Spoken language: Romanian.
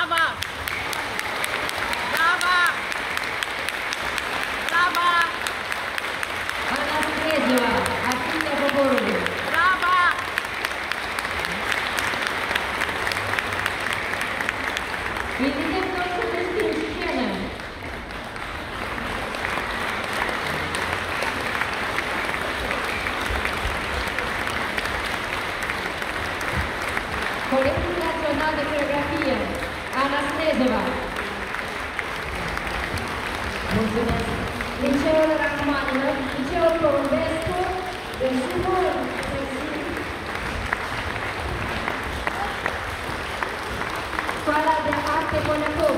Brava! Brava! Brava! Ana Snezova, Artiștia Poporului. Brava! Invităm noi să deschid scenă. Colegiul Național de Coreografie, Ana Snezova. Mulțumesc. Liceul Rachmaninov, Liceul Porumbescu, de Sumor, Școala de Arte Conacov.